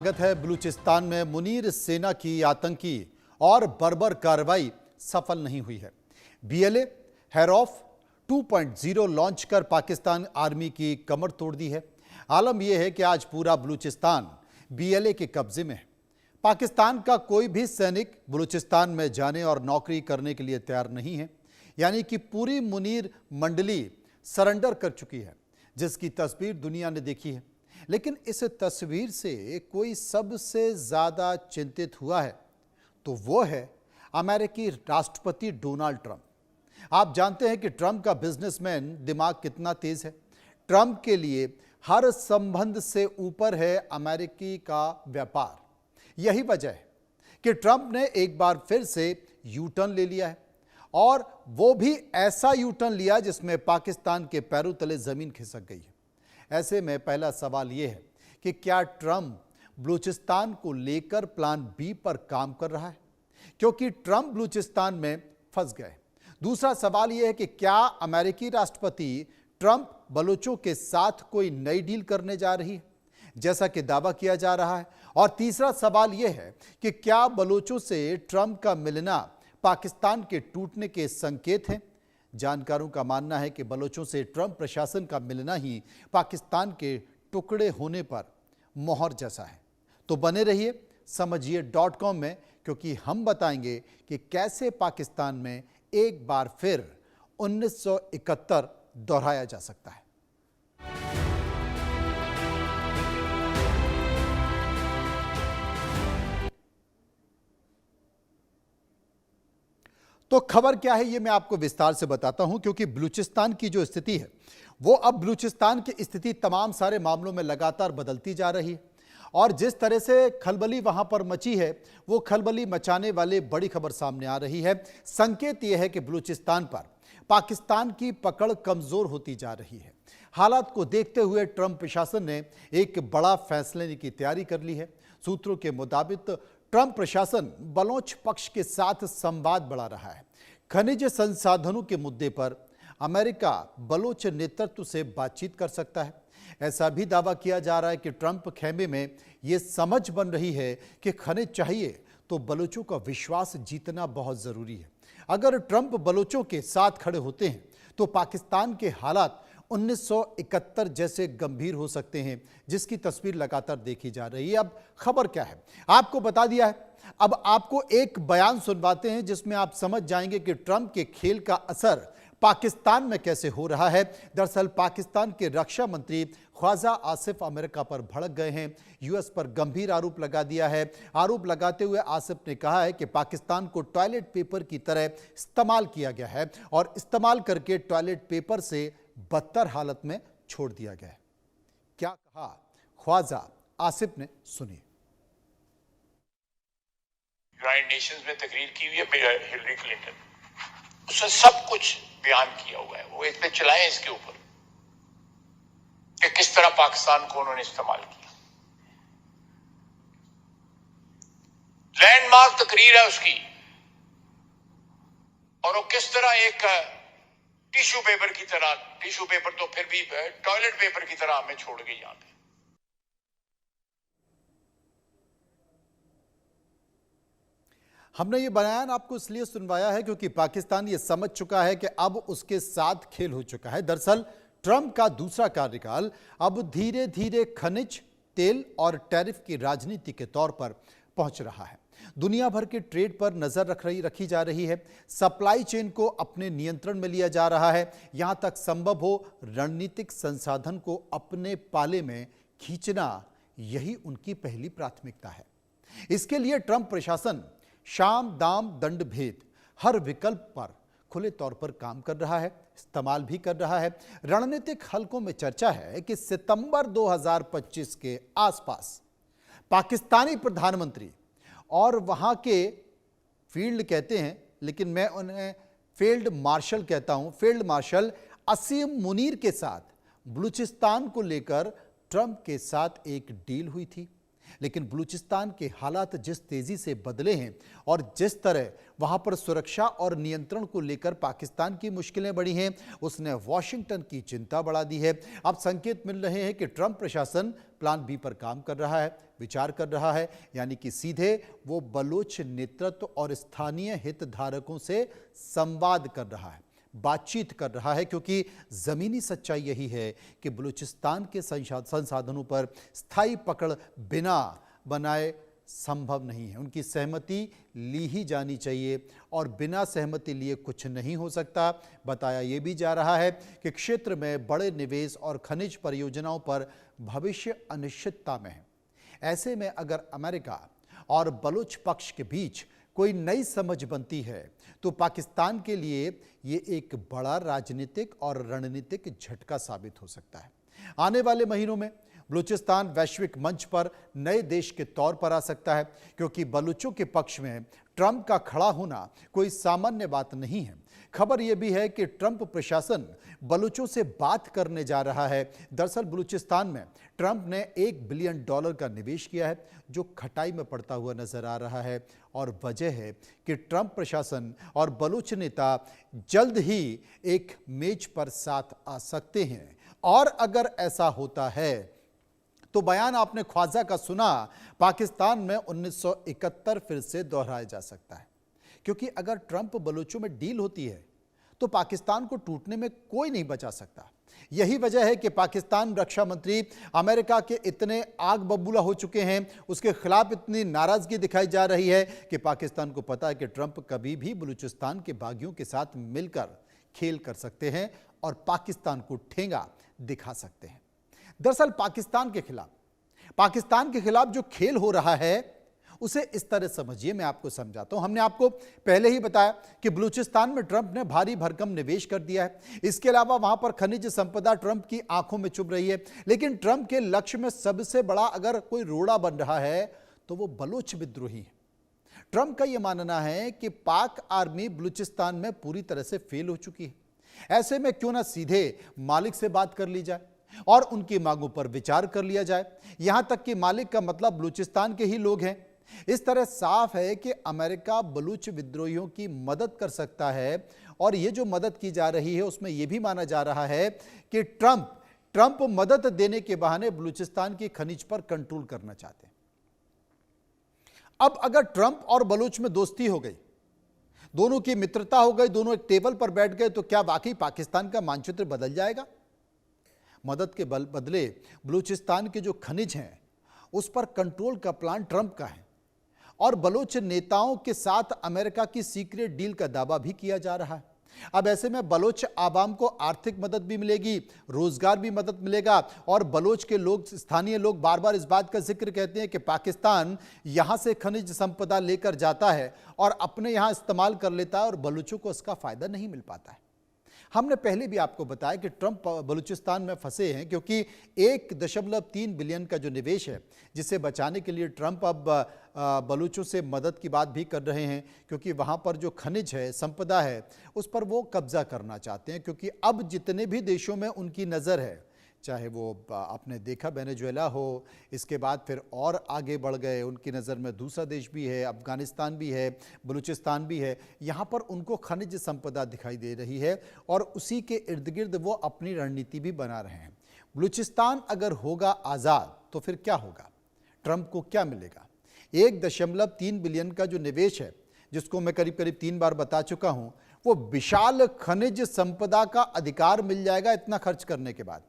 स्वागत है। बलूचिस्तान में मुनीर सेना की आतंकी और बर्बर कार्रवाई सफल नहीं हुई है। बीएलए हैरॉफ 2.0 लॉन्च कर पाकिस्तान आर्मी की कमर तोड़ दी है। आलम यह है कि आज पूरा बलूचिस्तान बीएलए के कब्जे में है। पाकिस्तान का कोई भी सैनिक बलूचिस्तान में जाने और नौकरी करने के लिए तैयार नहीं है, यानी कि पूरी मुनीर मंडली सरेंडर कर चुकी है, जिसकी तस्वीर दुनिया ने देखी है। लेकिन इस तस्वीर से कोई सबसे ज्यादा चिंतित हुआ है तो वो है अमेरिकी राष्ट्रपति डोनाल्ड ट्रंप। आप जानते हैं कि ट्रंप का बिजनेसमैन दिमाग कितना तेज है। ट्रंप के लिए हर संबंध से ऊपर है अमेरिकी का व्यापार। यही वजह है कि ट्रंप ने एक बार फिर से यू टर्न ले लिया है, और वो भी ऐसा यू टर्न लिया जिसमें पाकिस्तान के पैरों तले जमीन खिसक गई है। ऐसे में पहला सवाल यह है कि क्या ट्रंप बलूचिस्तान को लेकर प्लान बी पर काम कर रहा है, क्योंकि ट्रंप बलूचिस्तान में फंस गए। दूसरा सवाल यह है कि क्या अमेरिकी राष्ट्रपति ट्रंप बलूचों के साथ कोई नई डील करने जा रही है, जैसा कि दावा किया जा रहा है। और तीसरा सवाल यह है कि क्या बलूचों से ट्रंप का मिलना पाकिस्तान के टूटने के संकेत हैं। जानकारों का मानना है कि बलोचों से ट्रंप प्रशासन का मिलना ही पाकिस्तान के टुकड़े होने पर मोहर जैसा है। तो बने रहिए समझिए.com में, क्योंकि हम बताएंगे कि कैसे पाकिस्तान में एक बार फिर 1971 दोहराया जा सकता है। तो खबर क्या है, ये मैं आपको विस्तार से बताता हूं, क्योंकि बलूचिस्तान की जो स्थिति है वो अब बलूचिस्तान की स्थिति तमाम सारे मामलों में लगातार बदलती जा रही है। और जिस तरह से खलबली वहां पर मची है, वो खलबली मचाने वाले बड़ी खबर सामने आ रही है। संकेत यह है कि बलूचिस्तान पर पाकिस्तान की पकड़ कमजोर होती जा रही है। हालात को देखते हुए ट्रंप प्रशासन ने एक बड़ा फैसले लेने की तैयारी कर ली है। सूत्रों के मुताबिक ट्रंप प्रशासन बलोच पक्ष के साथ संवाद बढ़ा रहा है। खनिज संसाधनों के मुद्दे पर अमेरिका बलोच नेतृत्व से बातचीत कर सकता है। ऐसा भी दावा किया जा रहा है कि ट्रंप खेमे में यह समझ बन रही है कि खनिज चाहिए तो बलोचों का विश्वास जीतना बहुत जरूरी है। अगर ट्रंप बलोचों के साथ खड़े होते हैं तो पाकिस्तान के हालात 1971 जैसे गंभीर हो सकते हैं, जिसकी तस्वीर लगातार देखी जा रही है। अब खबर क्या है, आपको बता दिया है। अब आपको एक बयान सुनवाते हैं जिसमें आप समझ जाएंगे कि ट्रंप के खेल का असर पाकिस्तान में कैसे हो रहा है। दरअसल पाकिस्तान के रक्षा मंत्री ख्वाजा आसिफ अमेरिका पर भड़क गए हैं। यूएस पर गंभीर आरोप लगा दिया है। आरोप लगाते हुए आसिफ ने कहा है कि पाकिस्तान को टॉयलेट पेपर की तरह इस्तेमाल किया गया है और इस्तेमाल करके टॉयलेट पेपर से बदतर हालत में छोड़ दिया गया है। क्या कहा ख्वाजा आसिफ ने, सुनिए। यूनाइटेड नेशंस में तकरीर की हुई है हिलरी क्लिंटन, उसने सब कुछ बयान किया हुआ है। वो इस पे चलाएं इसके ऊपर कि किस तरह पाकिस्तान को उन्होंने इस्तेमाल किया। लैंडमार्क तकरीर है उसकी, और वो किस तरह एक टिश्यू पेपर की तरह, टिश्यू पेपर तो फिर भी टॉयलेट पेपर की तरह हमें छोड़ गई यहां पे। हमने ये बयान आपको इसलिए सुनवाया है क्योंकि पाकिस्तान ये समझ चुका है कि अब उसके साथ खेल हो चुका है। दरअसल ट्रंप का दूसरा कार्यकाल अब धीरे धीरे खनिज, तेल और टैरिफ की राजनीति के तौर पर पहुंच रहा है। दुनिया भर के ट्रेड पर नजर रखी जा रही है। सप्लाई चेन को अपने नियंत्रण में लिया जा रहा है। यहां तक संभव हो रणनीतिक संसाधन को अपने पाले में खींचना, यही उनकी पहली प्राथमिकता है। इसके लिए ट्रंप प्रशासन शाम दाम दंड भेद हर विकल्प पर खुले तौर पर काम कर रहा है, इस्तेमाल भी कर रहा है। रणनीतिक हलकों में चर्चा है कि सितंबर 2025 के आसपास पाकिस्तानी प्रधानमंत्री और वहां के फील्ड कहते हैं, लेकिन मैं उन्हें फील्ड मार्शल कहता हूं, फील्ड मार्शल असीम मुनीर के साथ बलूचिस्तान को लेकर ट्रंप के साथ एक डील हुई थी। लेकिन बलूचिस्तान के हालात जिस तेजी से बदले हैं और जिस तरह वहां पर सुरक्षा और नियंत्रण को लेकर पाकिस्तान की मुश्किलें बढ़ी हैं, उसने वॉशिंगटन की चिंता बढ़ा दी है। अब संकेत मिल रहे हैं कि ट्रंप प्रशासन प्लान बी पर काम कर रहा है, विचार कर रहा है, यानी कि सीधे वो बलूच नेतृत्व और स्थानीय हितधारकों से संवाद कर रहा है, बातचीत कर रहा है, क्योंकि ज़मीनी सच्चाई यही है कि बलूचिस्तान के संसाधनों पर स्थायी पकड़ बिना बनाए संभव नहीं है। उनकी सहमति ली ही जानी चाहिए और बिना सहमति लिए कुछ नहीं हो सकता। बताया ये भी जा रहा है कि क्षेत्र में बड़े निवेश और खनिज परियोजनाओं पर भविष्य अनिश्चितता में है। ऐसे में अगर अमेरिका और बलूच पक्ष के बीच कोई नई समझ बनती है तो पाकिस्तान के लिए ये एक बड़ा राजनीतिक और रणनीतिक झटका साबित हो सकता है। आने वाले महीनों में बलूचिस्तान वैश्विक मंच पर नए देश के तौर पर आ सकता है, क्योंकि बलूचों के पक्ष में ट्रंप का खड़ा होना कोई सामान्य बात नहीं है। खबर यह भी है कि ट्रंप प्रशासन बलूचों से बात करने जा रहा है। दरअसल बलूचिस्तान में ट्रंप ने $1 बिलियन का निवेश किया है, जो खटाई में पड़ता हुआ नजर आ रहा है। और वजह है कि ट्रंप प्रशासन और बलूच नेता जल्द ही एक मेज पर साथ आ सकते हैं। और अगर ऐसा होता है तो बयान आपने ख्वाजा का सुना, पाकिस्तान में 1971 फिर से दोहराया जा सकता है। क्योंकि अगर ट्रंप बलूचों में डील होती है तो पाकिस्तान को टूटने में कोई नहीं बचा सकता। यही वजह है कि पाकिस्तान रक्षा मंत्री अमेरिका के इतने आग बबूला हो चुके हैं, उसके खिलाफ इतनी नाराजगी दिखाई जा रही है कि पाकिस्तान को पता है कि ट्रंप कभी भी बलूचिस्तान के बागियों के साथ मिलकर खेल कर सकते हैं और पाकिस्तान को ठेंगा दिखा सकते हैं। दरअसल पाकिस्तान के खिलाफ जो खेल हो रहा है उसे इस तरह समझिए, मैं आपको समझाता हूं। हमने आपको पहले ही बताया कि बलूचिस्तान में ट्रंप ने भारी भरकम निवेश कर दिया है। इसके अलावा वहां पर खनिज संपदा ट्रंप की आंखों में चुभ रही है। लेकिन ट्रंप के लक्ष्य में सबसे बड़ा अगर कोई रोड़ा बन रहा है तो वो बलूच विद्रोही है। ट्रंप का यह मानना है कि पाक आर्मी बलूचिस्तान में पूरी तरह से फेल हो चुकी है। ऐसे में क्यों ना सीधे मालिक से बात कर ली जाए और उनकी मांगों पर विचार कर लिया जाए। यहां तक कि मालिक का मतलब बलूचिस्तान के ही लोग हैं। इस तरह साफ है कि अमेरिका बलूच विद्रोहियों की मदद कर सकता है। और यह जो मदद की जा रही है उसमें यह भी माना जा रहा है कि ट्रंप मदद देने के बहाने बलूचिस्तान की खनिज पर कंट्रोल करना चाहते हैं। अब अगर ट्रंप और बलूच में दोस्ती हो गई, दोनों की मित्रता हो गई, दोनों एक टेबल पर बैठ गए, तो क्या वाकई पाकिस्तान का मानचित्र बदल जाएगा? मदद के बदले बलूचिस्तान के जो खनिज हैं उस पर कंट्रोल का प्लान ट्रंप का है। और बलूच नेताओं के साथ अमेरिका की सीक्रेट डील का दावा भी किया जा रहा है। अब ऐसे में बलूच आवाम को आर्थिक मदद भी मिलेगी, रोजगार भी मदद मिलेगा। और बलूच के लोग, स्थानीय लोग बार बार इस बात का जिक्र कहते हैं कि पाकिस्तान यहां से खनिज संपदा लेकर जाता है और अपने यहां इस्तेमाल कर लेता है और बलूचों को इसका फायदा नहीं मिल पाता है। हमने पहले भी आपको बताया कि ट्रंप बलूचिस्तान में फंसे हैं, क्योंकि 1.3 बिलियन का जो निवेश है जिसे बचाने के लिए ट्रंप अब बलूचों से मदद की बात भी कर रहे हैं, क्योंकि वहां पर जो खनिज है, संपदा है, उस पर वो कब्जा करना चाहते हैं। क्योंकि अब जितने भी देशों में उनकी नज़र है, चाहे वो आपने देखा वेनेजुएला हो, इसके बाद फिर और आगे बढ़ गए, उनकी नज़र में दूसरा देश भी है, अफगानिस्तान भी है, बलूचिस्तान भी है। यहाँ पर उनको खनिज संपदा दिखाई दे रही है और उसी के इर्द गिर्द वो अपनी रणनीति भी बना रहे हैं। बलूचिस्तान अगर होगा आज़ाद तो फिर क्या होगा? ट्रंप को क्या मिलेगा? 1.3 बिलियन का जो निवेश है, जिसको मैं करीब करीब 3 बार बता चुका हूँ, वो विशाल खनिज संपदा का अधिकार मिल जाएगा इतना खर्च करने के बाद।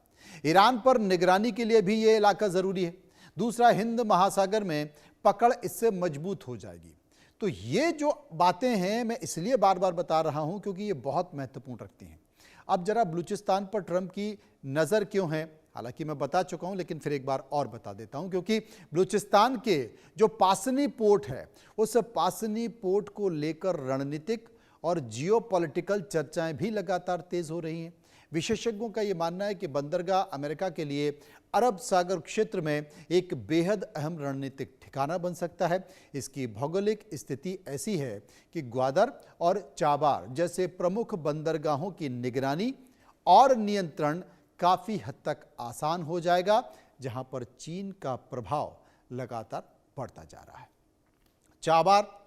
ईरान पर निगरानी के लिए भी ये इलाका ज़रूरी है। दूसरा, हिंद महासागर में पकड़ इससे मजबूत हो जाएगी। तो ये जो बातें हैं मैं इसलिए बार बार बता रहा हूं क्योंकि ये बहुत महत्वपूर्ण रखती हैं। अब जरा बलूचिस्तान पर ट्रंप की नज़र क्यों है, हालांकि मैं बता चुका हूं, लेकिन फिर एक बार और बता देता हूं। क्योंकि बलूचिस्तान के जो पासनी पोर्ट है, उस पासनी पोर्ट को लेकर रणनीतिक और जियोपॉलिटिकल चर्चाएं भी लगातार तेज हो रही हैं। विशेषज्ञों का यह मानना है कि बंदरगाह अमेरिका के लिए अरब सागर क्षेत्र में एक बेहद अहम रणनीतिक ठिकाना बन सकता है। इसकी भौगोलिक स्थिति ऐसी है कि ग्वादर और चाबार जैसे प्रमुख बंदरगाहों की निगरानी और नियंत्रण काफ़ी हद तक आसान हो जाएगा, जहां पर चीन का प्रभाव लगातार बढ़ता जा रहा है। चाबार,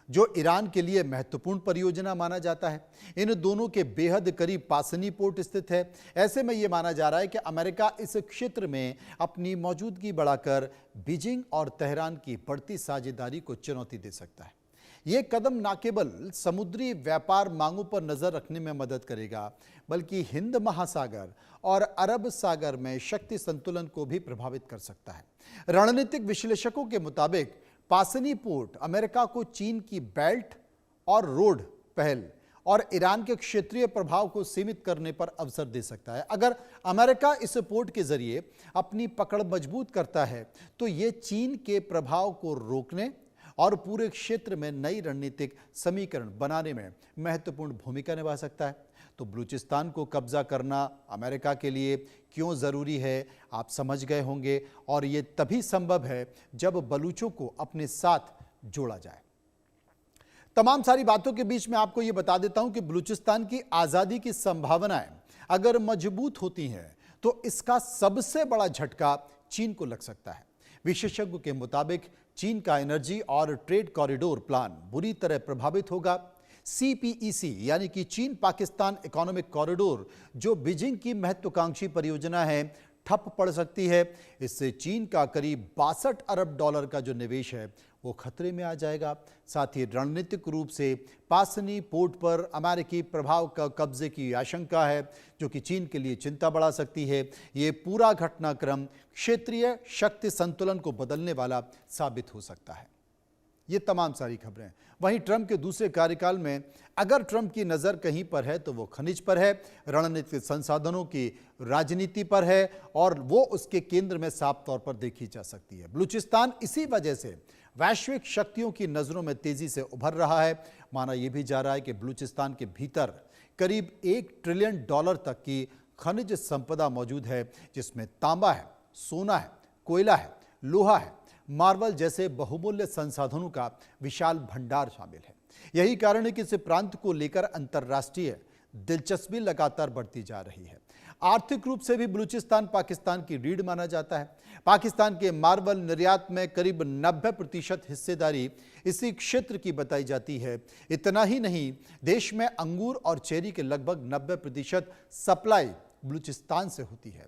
जो ईरान के लिए महत्वपूर्ण परियोजना माना जाता है, इन दोनों के बेहद करीब पासनी पोर्ट स्थित है। ऐसे में यह माना जा रहा है कि अमेरिका इस क्षेत्र में अपनी मौजूदगी बढ़ाकर बीजिंग और तेहरान की बढ़ती साझेदारी को चुनौती दे सकता है। ये कदम न केवल समुद्री व्यापार मांगों पर नजर रखने में मदद करेगा, बल्कि हिंद महासागर और अरब सागर में शक्ति संतुलन को भी प्रभावित कर सकता है। रणनीतिक विश्लेषकों के मुताबिक पासनी पोर्ट अमेरिका को चीन की बेल्ट और रोड पहल और ईरान के क्षेत्रीय प्रभाव को सीमित करने पर अवसर दे सकता है। अगर अमेरिका इस पोर्ट के जरिए अपनी पकड़ मजबूत करता है तो यह चीन के प्रभाव को रोकने और पूरे क्षेत्र में नई रणनीतिक समीकरण बनाने में महत्वपूर्ण भूमिका निभा सकता है। तो बलूचिस्तान को कब्जा करना अमेरिका के लिए क्यों ज़रूरी है, आप समझ गए होंगे, और ये तभी संभव है जब बलूचों को अपने साथ जोड़ा जाए। तमाम सारी बातों के बीच में आपको ये बता देता हूं कि बलूचिस्तान की आज़ादी की संभावनाएं अगर मजबूत होती हैं तो इसका सबसे बड़ा झटका चीन को लग सकता है। विशेषज्ञों के मुताबिक चीन का एनर्जी और ट्रेड कॉरिडोर प्लान बुरी तरह प्रभावित होगा। CPEC यानी कि चीन पाकिस्तान इकोनॉमिक कॉरिडोर, जो बीजिंग की महत्वाकांक्षी परियोजना है, ठप पड़ सकती है। इससे चीन का करीब 62 अरब डॉलर का जो निवेश है वो खतरे में आ जाएगा। साथ ही रणनीतिक रूप से पासनी पोर्ट पर अमेरिकी प्रभाव का कब्जे की आशंका है, जो कि चीन के लिए चिंता बढ़ा सकती है। ये पूरा घटनाक्रम क्षेत्रीय शक्ति संतुलन को बदलने वाला साबित हो सकता है। ये तमाम सारी खबरें। वहीं ट्रंप के दूसरे कार्यकाल में अगर ट्रंप की नज़र कहीं पर है तो वो खनिज पर है, रणनीतिक संसाधनों की राजनीति पर है, और वो उसके केंद्र में साफ तौर पर देखी जा सकती है। बलूचिस्तान इसी वजह से वैश्विक शक्तियों की नज़रों में तेजी से उभर रहा है। माना यह भी जा रहा है कि बलूचिस्तान के भीतर करीब $1 ट्रिलियन तक की खनिज संपदा मौजूद है, जिसमें तांबा है, सोना है, कोयला है, लोहा है, मार्बल जैसे बहुमूल्य संसाधनों का विशाल भंडार शामिल है। यही कारण है कि इस प्रांत को लेकर अंतर्राष्ट्रीय दिलचस्पी लगातार बढ़ती जा रही है। आर्थिक रूप से भी बलूचिस्तान पाकिस्तान की रीढ़ माना जाता है। पाकिस्तान के मार्बल निर्यात में करीब 90% हिस्सेदारी इसी क्षेत्र की बताई जाती है। इतना ही नहीं, देश में अंगूर और चेरी के लगभग 90% सप्लाई बलूचिस्तान से होती है।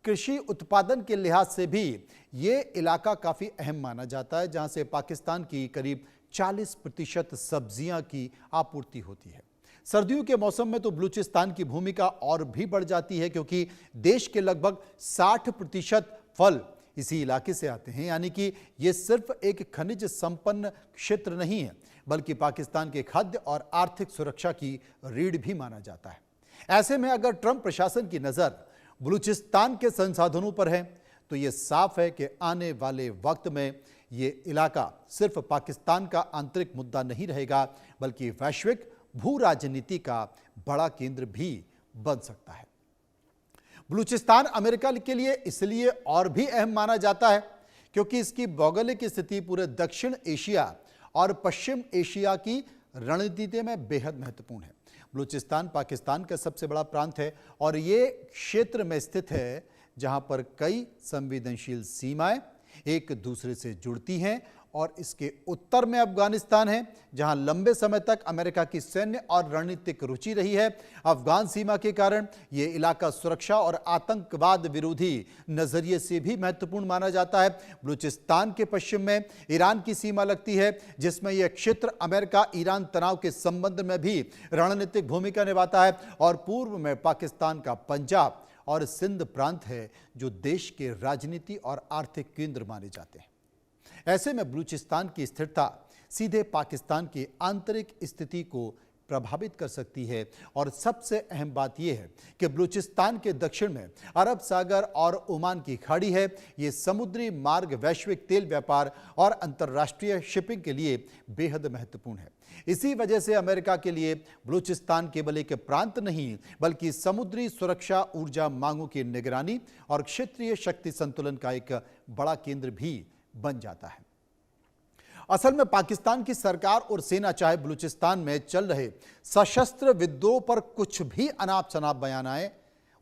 कृषि उत्पादन के लिहाज से भी ये इलाका काफ़ी अहम माना जाता है, जहां से पाकिस्तान की करीब 40% सब्जियां की आपूर्ति होती है। सर्दियों के मौसम में तो बलूचिस्तान की भूमिका और भी बढ़ जाती है, क्योंकि देश के लगभग 60% फल इसी इलाके से आते हैं। यानी कि ये सिर्फ एक खनिज संपन्न क्षेत्र नहीं है, बल्कि पाकिस्तान के खाद्य और आर्थिक सुरक्षा की रीढ़ भी माना जाता है। ऐसे में अगर ट्रंप प्रशासन की नज़र बलूचिस्तान के संसाधनों पर है तो ये साफ है कि आने वाले वक्त में ये इलाका सिर्फ पाकिस्तान का आंतरिक मुद्दा नहीं रहेगा, बल्कि वैश्विक भू राजनीति का बड़ा केंद्र भी बन सकता है। बलूचिस्तान अमेरिका के लिए इसलिए और भी अहम माना जाता है क्योंकि इसकी भौगोलिक स्थिति पूरे दक्षिण एशिया और पश्चिम एशिया की रणनीति में बेहद महत्वपूर्ण है। बलूचिस्तान पाकिस्तान का सबसे बड़ा प्रांत है और ये क्षेत्र में स्थित है जहां पर कई संवेदनशील सीमाएं एक दूसरे से जुड़ती हैं, और इसके उत्तर में अफगानिस्तान है, जहां लंबे समय तक अमेरिका की सैन्य और रणनीतिक रुचि रही है। अफगान सीमा के कारण यह इलाका सुरक्षा और आतंकवाद विरोधी नजरिए से भी महत्वपूर्ण माना जाता है। बलूचिस्तान के पश्चिम में ईरान की सीमा लगती है, जिसमें यह क्षेत्र अमेरिका ईरान तनाव के संबंध में भी रणनीतिक भूमिका निभाता है, और पूर्व में पाकिस्तान का पंजाब और सिंध प्रांत है, जो देश के राजनीति और आर्थिक केंद्र माने जाते हैं। ऐसे में बलूचिस्तान की स्थिरता सीधे पाकिस्तान की आंतरिक स्थिति को प्रभावित कर सकती है, और सबसे अहम बात यह है कि बलूचिस्तान के दक्षिण में अरब सागर और ओमान की खाड़ी है। ये समुद्री मार्ग वैश्विक तेल व्यापार और अंतर्राष्ट्रीय शिपिंग के लिए बेहद महत्वपूर्ण है। इसी वजह से अमेरिका के लिए बलूचिस्तान केवल एक प्रांत नहीं, बल्कि समुद्री सुरक्षा, ऊर्जा मांगों की निगरानी और क्षेत्रीय शक्ति संतुलन का एक बड़ा केंद्र भी बन जाता है। असल में पाकिस्तान की सरकार और सेना चाहे बलूचिस्तान में चल रहे सशस्त्र विद्रोह पर कुछ भी अनाप शनाप बयान आए,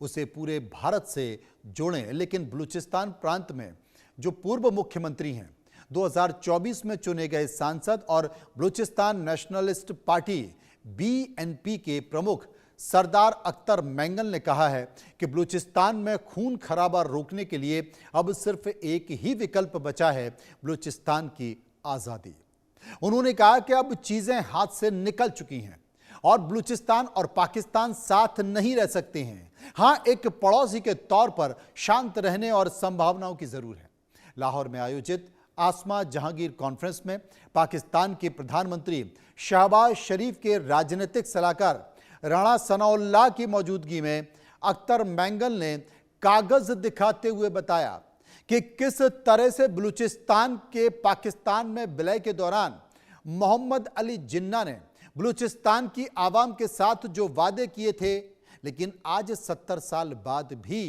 उसे पूरे भारत से जोड़ें। लेकिन बलूचिस्तान प्रांत में जो पूर्व मुख्यमंत्री हैं, 2024 में चुने गए सांसद और बलूचिस्तान नेशनलिस्ट पार्टी BNP के प्रमुख सरदार अख्तर मैंगल ने कहा है कि बलूचिस्तान में खून खराबा रोकने के लिए अब सिर्फ एक ही विकल्प बचा है, बलूचिस्तान की आज़ादी। उन्होंने कहा कि अब चीजें हाथ से निकल चुकी हैं और बलूचिस्तान और पाकिस्तान साथ नहीं रह सकते हैं। हां, एक पड़ोसी के तौर पर शांत रहने और संभावनाओं की जरूर है। लाहौर में आयोजित आसमा जहांगीर कॉन्फ्रेंस में पाकिस्तान के प्रधानमंत्री शहबाज शरीफ के राजनीतिक सलाहकार राणा सनाउल्लाह की मौजूदगी में अख्तर मैंगल ने कागज दिखाते हुए बताया कि किस तरह से बलूचिस्तान के पाकिस्तान में विलय के दौरान मोहम्मद अली जिन्ना ने बलूचिस्तान की आवाम के साथ जो वादे किए थे, लेकिन आज 70 साल बाद भी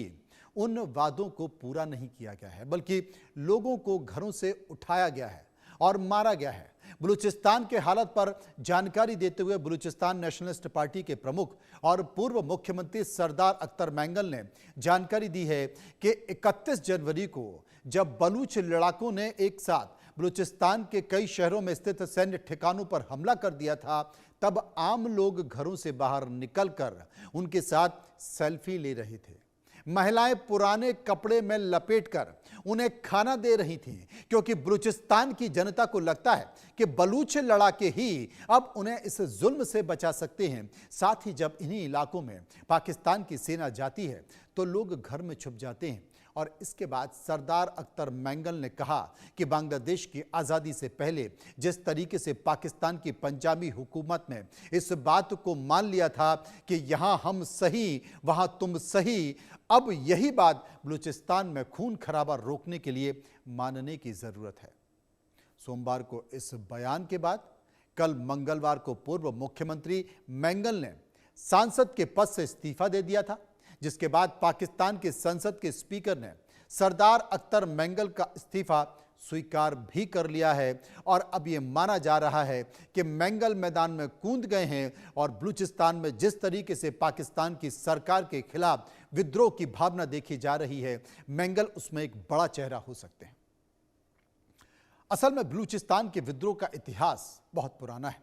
उन वादों को पूरा नहीं किया गया है, बल्कि लोगों को घरों से उठाया गया है और मारा गया है। बलूचिस्तान के हालत पर जानकारी देते हुए बलूचिस्तान नेशनलिस्ट पार्टी के प्रमुख और पूर्व मुख्यमंत्री सरदार अख्तर मैंगल ने जानकारी दी है कि 31 जनवरी को जब बलूच लड़ाकों ने एक साथ बलूचिस्तान के कई शहरों में स्थित सैन्य ठिकानों पर हमला कर दिया था, तब आम लोग घरों से बाहर निकलकर उनके साथ सेल्फी ले रहे थे। महिलाएं पुराने कपड़े में लपेटकर उन्हें खाना दे रही थीं, क्योंकि बलूचिस्तान की जनता को लगता है कि बलूच लड़ाके ही अब उन्हें इस जुल्म से बचा सकते हैं। साथ ही जब इन्हीं इलाकों में पाकिस्तान की सेना जाती है तो लोग घर में छुप जाते हैं। और इसके बाद सरदार अख्तर मैंगल ने कहा कि बांग्लादेश की आज़ादी से पहले जिस तरीके से पाकिस्तान की पंजाबी हुकूमत ने इस बात को मान लिया था कि यहाँ हम सही वहाँ तुम सही, अब यही बात बलूचिस्तान में खून खराबा रोकने के लिए मानने की ज़रूरत है। सोमवार को इस बयान के बाद कल मंगलवार को पूर्व मुख्यमंत्री मैंगल ने सांसद के पद से इस्तीफा दे दिया था, जिसके बाद पाकिस्तान के संसद के स्पीकर ने सरदार अख्तर मैंगल का इस्तीफा स्वीकार भी कर लिया है। और अब यह माना जा रहा है कि मैंगल मैदान में कूद गए हैं और बलूचिस्तान में जिस तरीके से पाकिस्तान की सरकार के खिलाफ विद्रोह की भावना देखी जा रही है, मैंगल उसमें एक बड़ा चेहरा हो सकते हैं। असल में बलूचिस्तान के विद्रोह का इतिहास बहुत पुराना है।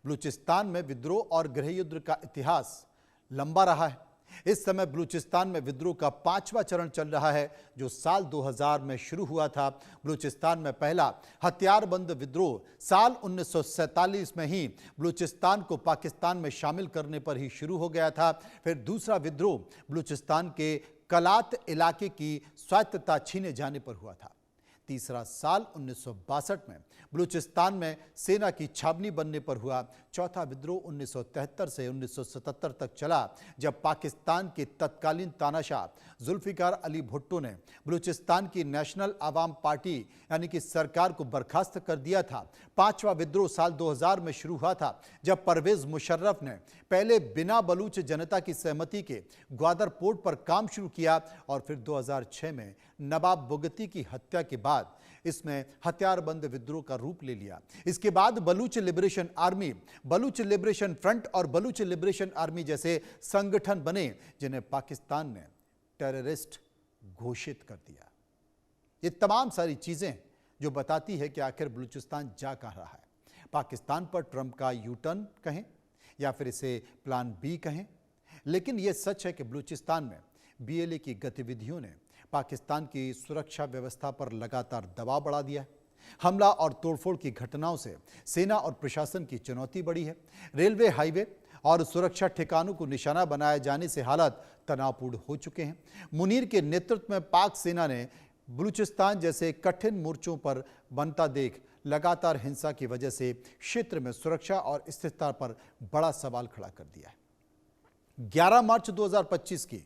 बलूचिस्तान में विद्रोह और गृहयुद्ध का इतिहास लंबा रहा है। इस समय बलूचिस्तान में विद्रोह का 5वां चरण चल रहा है, जो साल 2000 में शुरू हुआ था। बलूचिस्तान में पहला हथियारबंद विद्रोह साल 1947 में ही बलूचिस्तान को पाकिस्तान में शामिल करने पर ही शुरू हो गया था। फिर दूसरा विद्रोह बलूचिस्तान के कलात इलाके की स्वायत्तता छीने जाने पर हुआ था। तीसरा साल 1962 में बलूचिस्तान में सेना की छावनी बनने पर हुआ। चौथा विद्रोह 1973 से 1977 तक चला, जब पाकिस्तान के तत्कालीन तानाशाह जुल्फिकार अली भुट्टो ने बलूचिस्तान की नेशनल आवाम पार्टी यानी कि सरकार को बर्खास्त कर दिया था। पांचवा विद्रोह साल 2000 में शुरू हुआ था, जब परवेज मुशर्रफ ने पहले बिना बलूच जनता की सहमति के ग्वादर पोर्ट पर काम शुरू किया और फिर 2006 में नवाब बुगती की हत्या के बाद इसमें हथियारबंद विद्रोह का रूप ले लिया। इसके बाद Baloch liberation army, Baloch liberation front और बलूच लिबरेशन आर्मी जैसे संगठन बने, जिन्हें पाकिस्तान ने टेररिस्ट घोषित कर दिया। ये तमाम सारी चीजें जो बताती है कि आखिर बलूचिस्तान जा कहां रहा है। पाकिस्तान पर ट्रंप का यू टर्न कहें या फिर इसे प्लान बी कहें, लेकिन यह सच है कि बलूचिस्तान में BLA की गतिविधियों ने पाकिस्तान की सुरक्षा व्यवस्था पर लगातार दबाव बढ़ा दिया है। हमला और तोड़फोड़ की घटनाओं से सेना और प्रशासन की चुनौती बढ़ी है। रेलवे, हाईवे और सुरक्षा ठिकानों को निशाना बनाए जाने से हालात तनावपूर्ण हो चुके हैं। मुनीर के नेतृत्व में पाक सेना ने बलूचिस्तान जैसे कठिन मोर्चों पर बनता देख लगातार हिंसा की वजह से क्षेत्र में सुरक्षा और स्थिरता पर बड़ा सवाल खड़ा कर दिया है। 11 मार्च 2025 की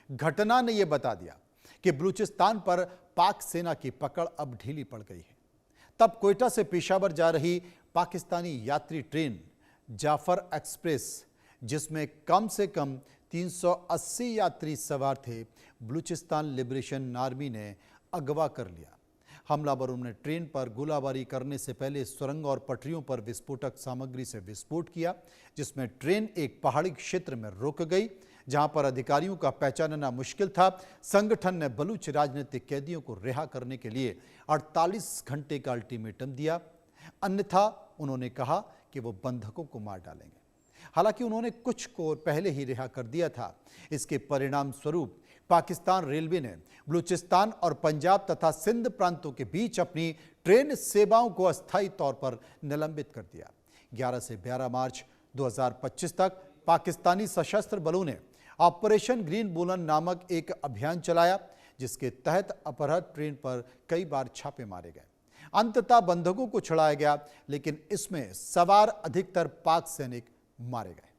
घटना ने यह बता दिया कि बलूचिस्तान पर पाक सेना की पकड़ अब ढीली पड़ गई है। तब कोयटा से पेशावर जा रही पाकिस्तानी यात्री ट्रेन जाफर एक्सप्रेस, जिसमें कम से कम 380 यात्री सवार थे, बलूचिस्तान लिबरेशन आर्मी ने अगवा कर लिया। हमलावरों ने ट्रेन पर गोलाबारी करने से पहले सुरंग और पटरियों पर विस्फोटक सामग्री से विस्फोट किया, जिसमें ट्रेन एक पहाड़ी क्षेत्र में रुक गई, जहां पर अधिकारियों का पहचानना मुश्किल था, संगठन ने बलूच राजनीतिक कैदियों को रिहा करने के लिए 48 घंटे का अल्टीमेटम दिया, अन्यथा उन्होंने कहा कि वो बंधकों को मार डालेंगे। हालांकि उन्होंने कुछ को पहले ही रिहा कर दिया था। इसके परिणाम स्वरूप पाकिस्तान रेलवे ने बलूचिस्तान और पंजाब तथा सिंध प्रांतों के बीच अपनी ट्रेन सेवाओं को अस्थायी तौर पर निलंबित कर दिया। 11 से 12 मार्च 2025 तक पाकिस्तानी सशस्त्र बलों ने ऑपरेशन ग्रीन बुलन नामक एक अभियान चलाया, जिसके तहत अपहृत ट्रेन पर कई बार छापे मारे गए। अंततः बंधकों को छुड़ाया गया, लेकिन इसमें सवार अधिकतर पाक सैनिक मारे गए।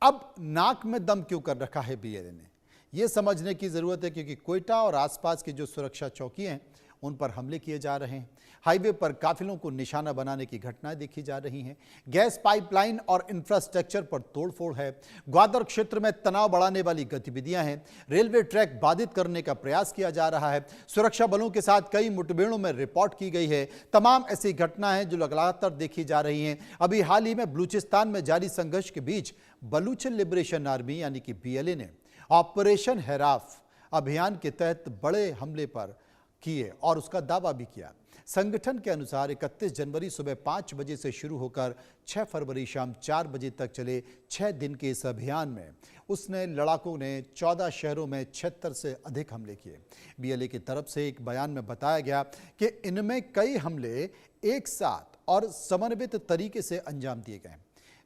अब नाक में दम क्यों कर रखा है बीएलए ने, यह समझने की जरूरत है, क्योंकि कोयटा और आसपास की जो सुरक्षा चौकियां हैं उन पर हमले किए जा रहे हैं। हाईवे पर काफिलों को निशाना बनाने की घटनाएं देखी जा रही हैं। गैस पाइपलाइन और इंफ्रास्ट्रक्चर पर तोड़फोड़ है। ग्वादर क्षेत्र में तनाव बढ़ाने वाली गतिविधियां हैं। रेलवे ट्रैक बाधित करने का प्रयास किया जा रहा है। सुरक्षा बलों के साथ कई मुठभेड़ों में रिपोर्ट की गई है। तमाम ऐसी घटनाएं हैं जो लगातार देखी जा रही हैं। अभी हाल ही में बलूचिस्तान में जारी संघर्ष के बीच बलूच लिबरेशन आर्मी यानी कि बीएलए ने ऑपरेशन हेराफ अभियान के तहत बड़े हमले पर किए और उसका दावा भी किया। संगठन के अनुसार 31 जनवरी सुबह 5 बजे से शुरू होकर 6 फरवरी शाम 4 बजे तक चले 6 दिन के इस अभियान में उसने लड़ाकों ने 14 शहरों में 76 से अधिक हमले किए। बीएलए की तरफ से एक बयान में बताया गया कि इनमें कई हमले एक साथ और समन्वित तरीके से अंजाम दिए गए।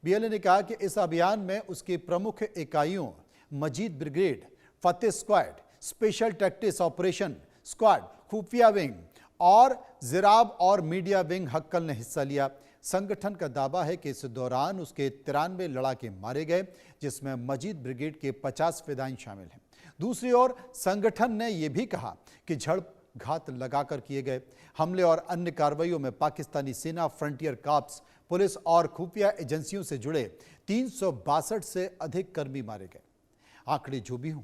बीएलए ने कहा कि इस अभियान में उसकी प्रमुख इकाइयों Majeed brigade, Fateh squad, special tactics operation squad, खुफिया विंग और जिराब और मीडिया विंग हक्कल ने हिस्सा लिया। संगठन का दावा है कि इस दौरान उसके 93 लड़ाके मारे गए, जिसमें मजीद ब्रिगेड के 50 फिदाइन शामिल हैं। दूसरी ओर संगठन ने यह भी कहा कि झड़प घात लगाकर किए गए हमले और अन्य कार्रवाइयों में पाकिस्तानी सेना, फ्रंटियर कॉर्प्स, पुलिस और खुफिया एजेंसियों से जुड़े 362 से अधिक कर्मी मारे गए। आंकड़े जो भी हों,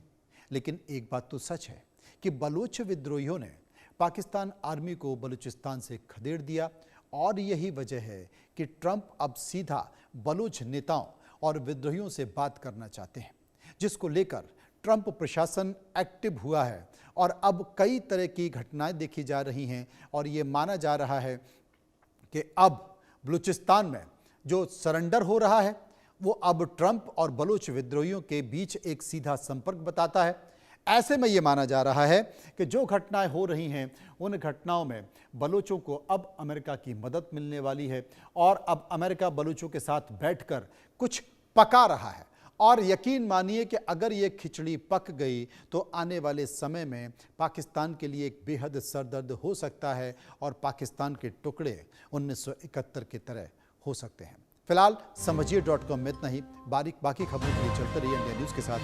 लेकिन एक बात तो सच है कि बलूच विद्रोहियों ने पाकिस्तान आर्मी को बलूचिस्तान से खदेड़ दिया और यही वजह है कि ट्रंप अब सीधा बलूच नेताओं और विद्रोहियों से बात करना चाहते हैं, जिसको लेकर ट्रंप प्रशासन एक्टिव हुआ है और अब कई तरह की घटनाएं देखी जा रही हैं और ये माना जा रहा है कि अब बलूचिस्तान में जो सरेंडर हो रहा है वो अब ट्रंप और बलूच विद्रोहियों के बीच एक सीधा संपर्क बताता है। ऐसे में ये माना जा रहा है कि जो घटनाएं हो रही हैं उन घटनाओं में बलूचों को अब अमेरिका की मदद मिलने वाली है और अब अमेरिका बलूचों के साथ बैठकर कुछ पका रहा है। और यकीन मानिए कि अगर ये खिचड़ी पक गई तो आने वाले समय में पाकिस्तान के लिए एक बेहद सरदर्द हो सकता है और पाकिस्तान के टुकड़े 1971 की तरह हो सकते हैं। फिलहाल समझिए.com में इतना ही। बाकी खबरों के लिए चलते रहिए इंडिया न्यूज़ के साथ।